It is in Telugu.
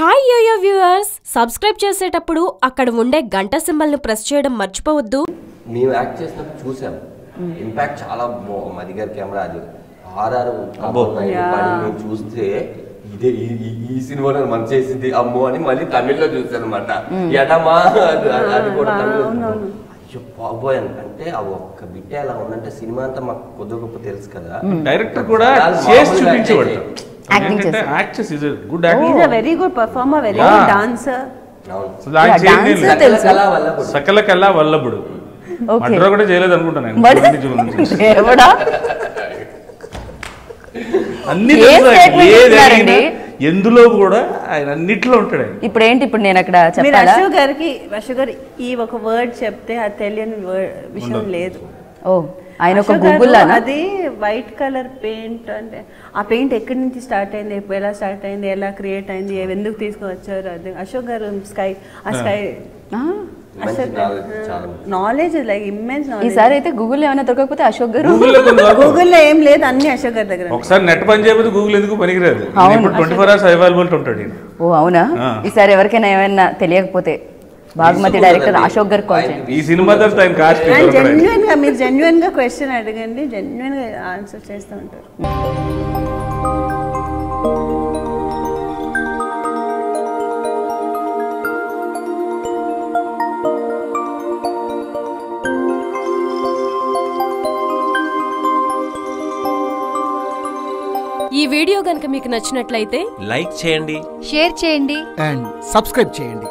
హాయ్ యోయో వ్యూవర్స్, సబ్స్క్రైబ్ చేసేటప్పుడు అక్కడ ఉండే గంట సింబల్ ను ప్రెస్ చేయడం మర్చిపోవద్దు. మేము యాక్ట్ చేసినప్పుడు చూసాం, ఇంపాక్ట్ చాలా మది గారి కెమెరా అది ఆర్ఆర్ మేము చూస్తే ఇదే ఈ సినిమాలో మనం చేసింది అమ్మో అని మళ్ళీ తమిళ్లో చూసాను అనమాట. ఎడమా అది కూడా తమిళ. అయ్యో బాబోయ్ అంటే ఆ ఒక్క బిట్టే అలా ఉందంటే సినిమా అంతా మాకు కొద్ది గొప్ప తెలుసు కదా. డైరెక్టర్ కూడా చేసి చూపించేవాడు. సకల కళా వల్లభుడు మడ్ర కూడా చేయలేదు అనుకుంటాను. అన్ని ఎందులో కూడా ఆయన అన్నిట్లో ఉంటాడు. ఇప్పుడు ఏంటి, ఇప్పుడు నేను అక్కడ చెప్పాలా? రషు గారు ఈ ఒక వర్డ్ చెప్తే అది తెలియని విషయం లేదు. ఓ ఆయన ఒక గూగుల్ అది వైట్ కలర్ పెయింట్ అంటే ఆ పెయింట్ ఎక్కడి నుంచి స్టార్ట్ అయింది, ఎలా స్టార్ట్ అయింది, ఎలా క్రియేట్ అయింది, ఎందుకు తీసుకువచ్చారు, అది అశోక్ గారు స్కై ఆ sky knowledge like immense knowledge. ఈసారి అయితే గూగుల్ ఏమైనా దొరకకపోతే అశోక్ గారు గూగుల్లో ఏం లేదు, అన్ని అశోక్ గారి దగ్గర. ఒకసారి నెట్ పని చేయకపోతే గూగుల్ ఎందుకు పనికిరాదు. 24 hours అవైలబుల్ ఉంటాడు. ఓ అవునా? ఈసారి ఎవరికైనా ఏమైనా తెలియకపోతే బాగుమతి డైరెక్టర్ అశోక్ గారు కాల్ చేయండి. ఈ సినిమా జెన్యున్ గా మీరు జెన్యున్ గా క్వశ్చన్ అడగండి, జెన్యున్ గా ఆన్సర్ చేస్తూ ఉంటారు. ఈ వీడియో గనుక మీకు నచ్చినట్లయితే లైక్ చేయండి, షేర్ చేయండి అండ్ సబ్స్క్రైబ్ చేయండి.